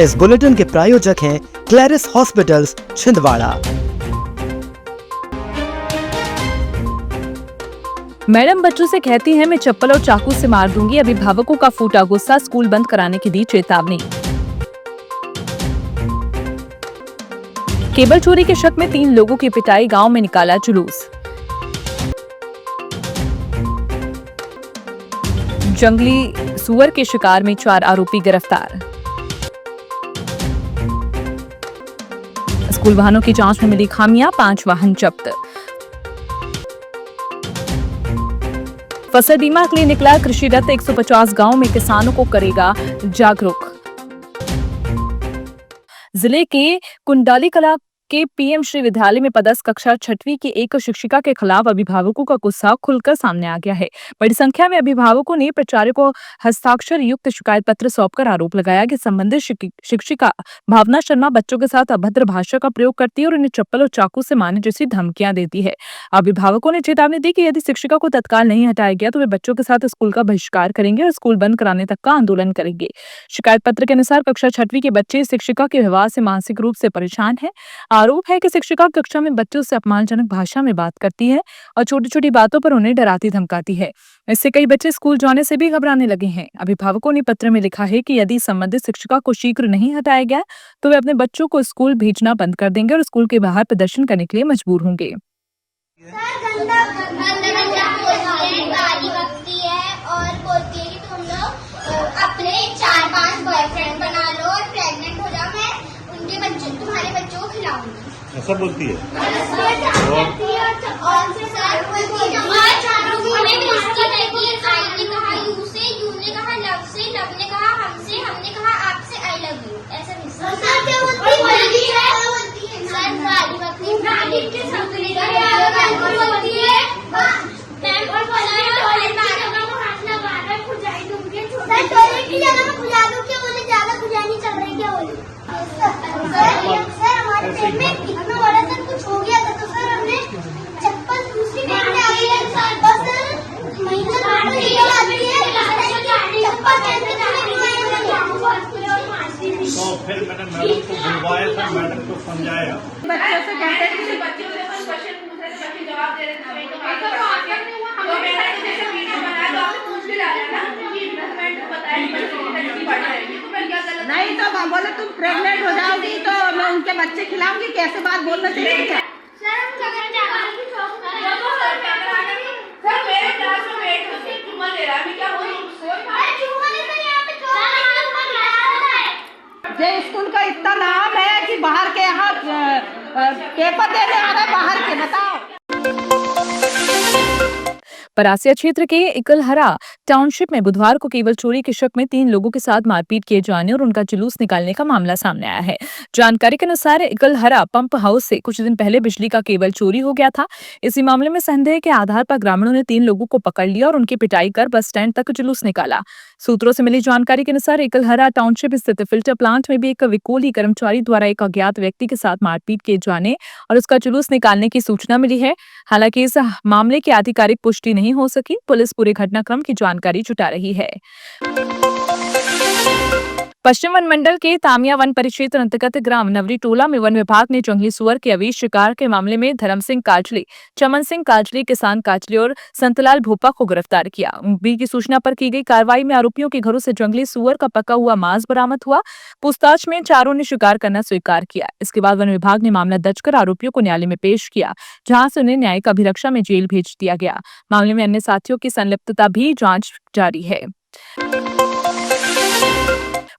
इस बुलेटिन के प्रायोजक हैं क्लैरिस हॉस्पिटल्स छिंदवाड़ा। मैडम बच्चों से कहती है मैं चप्पल और चाकू से मार दूंगी। अभिभावकों का फूटा गुस्सा, स्कूल बंद कराने की दी चेतावनी। केबल चोरी के शक में 3 लोगों की पिटाई, गांव में निकाला जुलूस। जंगली सुअर के शिकार में 4 आरोपी गिरफ्तार। स्कूल वाहनों की जांच में मिली खामियां, 5 वाहन जब्त। फसल बीमा के लिए निकला कृषि रथ, 150 गांव में किसानों को करेगा जागरूक। जिले के कुंडाली कला के पीएम श्री विद्यालय में पदस्थ कक्षा 6वीं की एक शिक्षिका के खिलाफ अभिभावकों का गुस्सा खुलकर सामने आ गया है। बड़ी संख्या में अभिभावकों ने प्राचार्य को हस्ताक्षर युक्त शिकायत पत्र सौंपकर आरोप लगाया कि संबंधित शिक्षिका भावना शर्मा बच्चों के साथ अभद्र भाषा का प्रयोग करती है और उन्हें चप्पल और चाकू से मारने जैसी धमकियां देती है। अभिभावकों ने चेतावनी दी कि यदि शिक्षिका को तत्काल नहीं हटाया गया तो वे बच्चों के साथ स्कूल का बहिष्कार करेंगे और स्कूल बंद कराने तक का आंदोलन करेंगे। शिकायत पत्र के अनुसार कक्षा 6वीं के बच्चे शिक्षिका के व्यवहार से मानसिक रूप से परेशान है। आरोप है कि शिक्षिका कक्षा में बच्चों से अपमानजनक भाषा में बात करती है और छोटी छोटी बातों पर उन्हें डराती धमकाती है। इससे कई बच्चे स्कूल जाने से भी घबराने लगे हैं। अभिभावकों ने पत्र में लिखा है कि यदि संबंधित शिक्षिका को शीघ्र नहीं हटाया गया तो वे अपने बच्चों को स्कूल भेजना बंद कर देंगे और स्कूल के बाहर प्रदर्शन करने के लिए मजबूर होंगे। अपने 4-5 बॉयफ्रेंड बना लो और प्रेग्नेंट हो जाओ, मैं उनके बच्चे तुम्हारे बच्चों को खिलाऊंगी। ऐसा बोलती है। और फिर सर उन्होंने बेइज्जती करती है। आई ने कहा यू से, यू ने कहा लव से, लव ने कहा हमसे, हमने कहा आपसे, आई लव यू। ऐसा नहीं सर बोलती है। सर गाली बकरी के सामने बोलती है मैम और सर टॉयलेट की जगह में खुजा दूं क्या? बोले ज्यादा खुजानी चल रही क्या? बोले सर हमारे पेट में इतना बड़ा सर कुछ हो गया था तो सर हमने चप्पल दूसरी पेट में आ गई है सर। बस सर महिला चप्पल तो फिर मैंने मैडम को बुलवाया था, मैडम को समझाया। बच्चों से कहते हैं कि बच्चे क्वेश्चन पूछ रहे थे, बच्चे जवाब दे रहे थे, तो मैंने जैसे वीडियो बनाया तो आपने पूछ के ला जाना कि मैंने बताया कि बच्चे की लड़की बढ़ जाएगी तो मैं क्या गलत नहीं। तो बोले तुम प्रेग्नेंट हो जाओगी तो मैं उनके बच्चे खिलाऊंगी, कैसे बात बोलना चाहिए? सर हम जगह जाकर की चौक सर मेरे क्लास में बैठ के चुम्मा ले रहा है, मैं क्या बोलूं उसको? ये स्कूल का इतना नाम है कि बाहर के यहाँ पेपर देने आ रहे बाहर के, बताओ। परासिया क्षेत्र के इकलहरा टाउनशिप में बुधवार को केबल चोरी के शक में 3 लोगों के साथ मारपीट किए जाने और उनका जुलूस निकालने का मामला सामने आया है। जानकारी के अनुसार इकलहरा पंप हाउस से कुछ दिन पहले बिजली का केबल चोरी हो गया था। इसी मामले में संदेह के आधार पर ग्रामीणों ने 3 लोगों को पकड़ लिया और उनकी पिटाई कर बस स्टैंड तक जुलूस निकाला। सूत्रों से मिली जानकारी के अनुसार इकलहरा टाउनशिप स्थित फिल्टर प्लांट में भी एक विकोली कर्मचारी द्वारा एक अज्ञात व्यक्ति के साथ मारपीट किए जाने और उसका जुलूस निकालने की सूचना मिली है। हालांकि इस मामले की आधिकारिक पुष्टि नहीं हो सकी। पुलिस पूरे घटनाक्रम की जानकारी जुटा रही है। पश्चिम वन मंडल के तामिया वन परिक्षेत्र अंतर्गत ग्राम नवरी टोला में वन विभाग ने जंगली सुअर के अवैध शिकार के मामले में धर्म सिंह काजली, चमन सिंह काजली, किसान काजली और संतलाल भोपा को गिरफ्तार किया। मुखबिर की सूचना पर की गई कार्रवाई में आरोपियों के घरों से जंगली सुअर का पका हुआ मांस बरामद हुआ। पूछताछ में चारों ने शिकार करना स्वीकार किया। इसके बाद वन विभाग ने मामला दर्ज कर आरोपियों को न्यायालय में पेश किया, जहां से उन्हें न्यायिक अभिरक्षा में जेल भेज दिया गया। मामले में अन्य साथियों की संलिप्तता भी जांच जारी है।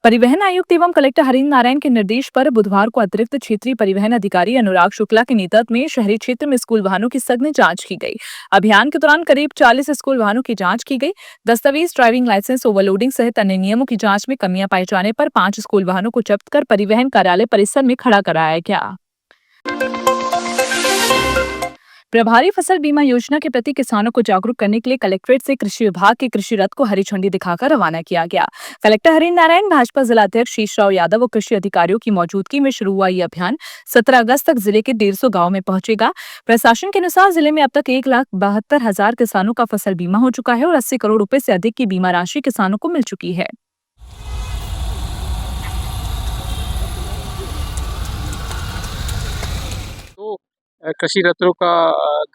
परिवहन आयुक्त एवं कलेक्टर हरीन्द्र नारायण के निर्देश पर बुधवार को अतिरिक्त क्षेत्रीय परिवहन अधिकारी अनुराग शुक्ला के नेतृत्व में शहरी क्षेत्र में स्कूल वाहनों की सघन जांच की गई। अभियान के दौरान करीब 40 स्कूल वाहनों की जांच की गई। दस्तावेज, ड्राइविंग लाइसेंस, ओवरलोडिंग सहित अन्य नियमों की जांच में कमियां पाए जाने पर 5 स्कूल वाहनों को जब्त कर परिवहन कार्यालय परिसर में खड़ा कराया गया। प्रभारी फसल बीमा योजना के प्रति किसानों को जागरूक करने के लिए कलेक्ट्रेट से कृषि विभाग के कृषि रथ को हरी झंडी दिखाकर रवाना किया गया। कलेक्टर हरीन्द्र नारायण, भाजपा जिलाध्यक्ष शेषराव यादव और कृषि अधिकारियों की मौजूदगी में शुरू हुआ ये अभियान 17 अगस्त तक जिले के 150 गाँव में पहुंचेगा। प्रशासन के अनुसार जिले में अब तक 1,72,000 किसानों का फसल बीमा हो चुका है और 80 करोड़ रुपए से अधिक की बीमा राशि किसानों को मिल चुकी है। कृषि रथों का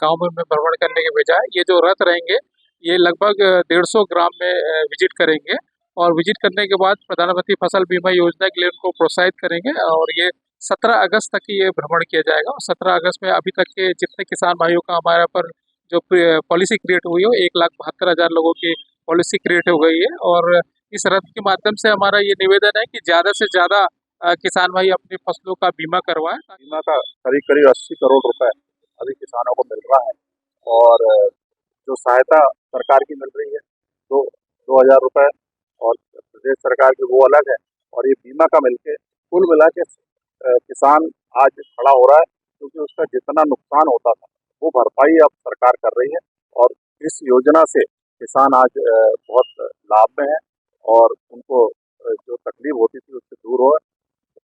गांव में भ्रमण करने के बजाय ये जो रथ रहेंगे ये लगभग 150 ग्राम में विजिट करेंगे और विजिट करने के बाद प्रधानमंत्री फसल बीमा योजना के लिए उनको प्रोत्साहित करेंगे और ये 17 अगस्त तक ये भ्रमण किया जाएगा और 17 अगस्त में अभी तक के जितने किसान भाइयों का हमारे पर जो पॉलिसी क्रिएट हुई है 1,72,000 लोगों की पॉलिसी क्रिएट हो गई है और इस रथ के माध्यम से हमारा ये निवेदन है कि ज़्यादा से ज़्यादा किसान भाई अपनी फसलों का बीमा करवाएं। बीमा का करीब करीब 80 करोड़ रुपए अभी किसानों को मिल रहा है और जो सहायता सरकार की मिल रही है 2,000 रुपए और प्रदेश सरकार की वो अलग है और ये बीमा का मिलके कुल मिला के किसान आज खड़ा हो रहा है क्योंकि उसका जितना नुकसान होता था वो भरपाई अब सरकार कर रही है और इस योजना से किसान आज बहुत लाभ में है और उनको जो तकलीफ होती थी उससे दूर हो।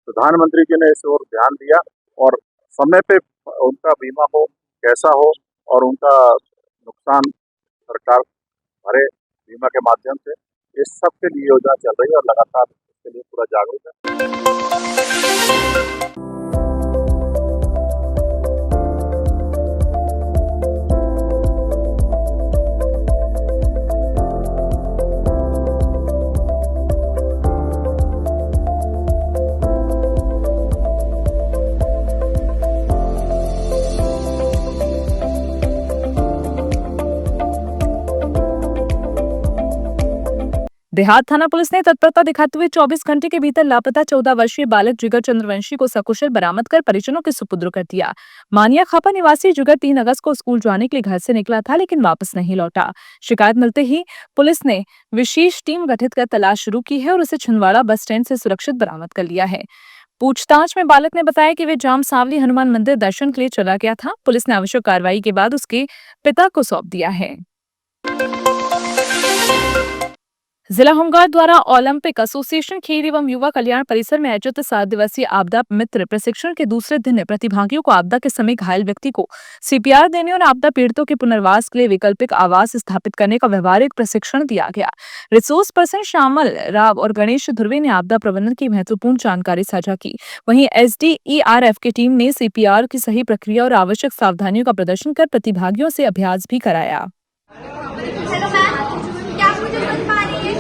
प्रधानमंत्री जी ने इस ओर ध्यान दिया और समय पे उनका बीमा हो कैसा हो और उनका नुकसान सरकार भरे बीमा के माध्यम से, इस सब के लिए योजना चल रही है और लगातार इसके लिए पूरा जागरूक है। देहात थाना पुलिस ने तत्परता दिखाते हुए 24 घंटे के भीतर लापता 14 वर्षीय बालक जिगर चंद्रवंशी को सकुशल बरामद कर परिजनों के सुपुर्द कर दिया। मानिया खापा निवासी जिगर 3 अगस्त को स्कूल जाने के लिए घर से निकला था लेकिन वापस नहीं लौटा। शिकायत मिलते ही पुलिस ने विशेष टीम गठित कर तलाश शुरू की है और उसे छिंदवाड़ा बस स्टैंड से सुरक्षित बरामद कर लिया है। पूछताछ में बालक ने बताया कि वे जाम सांवली हनुमान मंदिर दर्शन के लिए चला गया था। पुलिस ने आवश्यक कार्रवाई के बाद उसके पिता को सौंप दिया है। जिला होमगार्ड द्वारा ओलंपिक एसोसिएशन खेल एवं युवा कल्याण परिसर में आयोजित 7 दिवसीय आपदा मित्र प्रशिक्षण के दूसरे दिन प्रतिभागियों को आपदा के समय घायल व्यक्ति को सीपीआर देने और आपदा पीड़ितों के पुनर्वास के लिए वैकल्पिक आवास स्थापित करने का व्यवहारिक प्रशिक्षण दिया गया। रिसोर्स पर्सन श्यामल राव और गणेश ध्रुवे ने आपदा प्रबंधन की महत्वपूर्ण जानकारी साझा की। वहीं एसडीईआरएफ की टीम ने सीपीआर की सही प्रक्रिया और आवश्यक सावधानियों का प्रदर्शन कर प्रतिभागियों से अभ्यास भी कराया। हेलो मैम, क्या आप मुझे सुन पा रही हैं?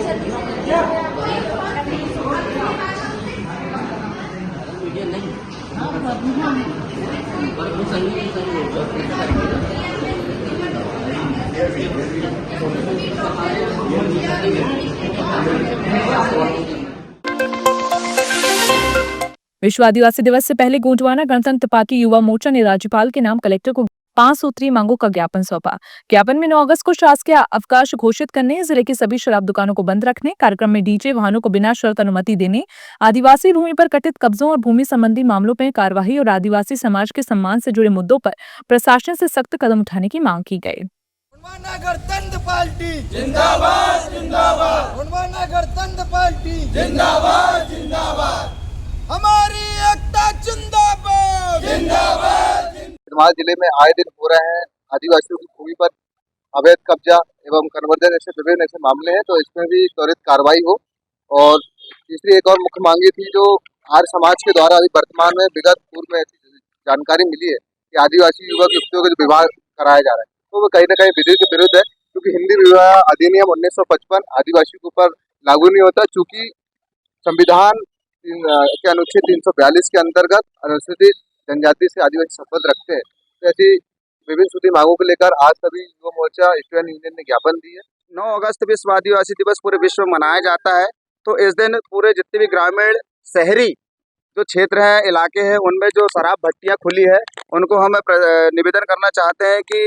विश्व आदिवासी दिवस से पहले गोंडवाना गणतंत्र पार्टी युवा मोर्चा ने राज्यपाल के नाम कलेक्टर को 5 सूत्रीय मांगों का ज्ञापन सौंपा। ज्ञापन में 9 अगस्त को शासकीय अवकाश घोषित करने, जिले की सभी शराब दुकानों को बंद रखने, कार्यक्रम में डीजे वाहनों को बिना शर्त अनुमति देने, आदिवासी भूमि पर कथित कब्जों और भूमि संबंधी मामलों में कार्यवाही और आदिवासी समाज के सम्मान से जुड़े मुद्दों पर प्रशासन से सख्त कदम उठाने की मांग की गई। गणतंत्र पार्टी जिंदाबाद जिंदाबाद, गणतंत्र पार्टी जिंदाबाद जिंदाबाद, हमारी एकता जिंदाबाद जिंदाबाद। सिंधमाल जिले में आए दिन हो रहे हैं आदिवासियों की भूमि पर अवैध कब्जा एवं कन्वर्जन ऐसे विभिन्न ऐसे मामले हैं, तो इसमें भी त्वरित कार्रवाई हो। और तीसरी एक और मुख्य मांग ये थी जो आर्य समाज के द्वारा अभी वर्तमान में विगत पूर्व में ऐसी जानकारी मिली है कि आदिवासी युवक युवतियों का जो विवाह कराया जा रहा है तो वो कहीं न कहीं विधि के विरुद्ध है, क्योंकि हिंदी विवाह अधिनियम 1955 आदिवासियों के ऊपर लागू नहीं होता, चूँकि संविधान के अनुच्छेद 342 के अंतर्गत अनुसूचित जनजाति से आदिवासी संबंध रखते हैं। तो ऐसी विभिन्न सूत्री मांगों को लेकर आज सभी युवा मोर्चा स्टूडेंट यूनियन ने ज्ञापन दिए। 9 अगस्त विश्व आदिवासी दिवस पूरे विश्व में मनाया जाता है, तो इस दिन पूरे जितने भी ग्रामीण शहरी जो क्षेत्र है इलाके हैं उनमें जो शराब भट्टियां खुली है उनको हम निवेदन करना चाहते हैं कि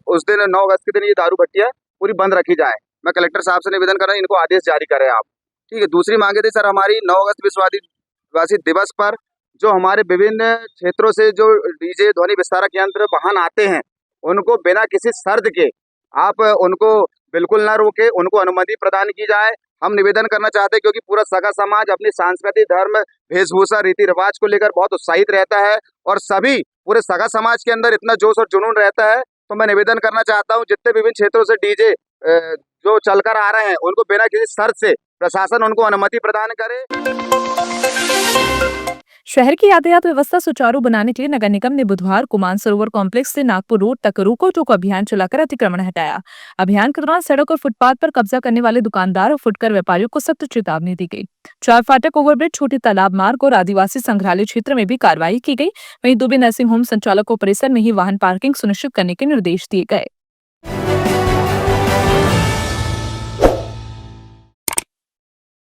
उस दिन 9 अगस्त के दिन ये दारू भट्टियां पूरी बंद रखी जाए। मैं कलेक्टर साहब से निवेदन कर रहा हूँ, इनको आदेश जारी करें आप। ठीक है। दूसरी मांगे थी सर हमारी 9 अगस्त विश्व आदिवासी दिवस पर जो हमारे विभिन्न क्षेत्रों से जो डीजे ध्वनि विस्तारक यंत्र वाहन आते हैं उनको बिना किसी शर्त के आप उनको बिल्कुल ना रोके, उनको अनुमति प्रदान की जाए। हम निवेदन करना चाहते हैं क्योंकि पूरा सगा समाज अपनी सांस्कृतिक धर्म वेशभूषा रीति रिवाज को लेकर बहुत उत्साहित रहता है और सभी पूरे सगा समाज के अंदर इतना जोश और जुनून रहता है। तो मैं निवेदन करना चाहता हूं जितने विभिन्न क्षेत्रों से डीजे जो चलकर आ रहे हैं उनको बिना किसी शर्त से प्रशासन उनको अनुमति प्रदान करे। शहर की यातायात व्यवस्था सुचारू बनाने के लिए नगर निगम ने बुधवार को मानसरोवर कॉम्प्लेक्स से नागपुर रोड तक रोको टोको अभियान चलाकर अतिक्रमण हटाया। अभियान के दौरान सड़क और फुटपाथ पर कब्जा करने वाले दुकानदार और फुटकर व्यापारियों को सख्त चेतावनी दी गई। चार फाटक, ओवरब्रिज, छोटे तालाब मार्ग और आदिवासी संग्रहालय क्षेत्र में भी कार्रवाई की गई। वहीं दुबे नर्सिंग होम संचालक को परिसर में ही वाहन पार्किंग सुनिश्चित करने के निर्देश दिए गए।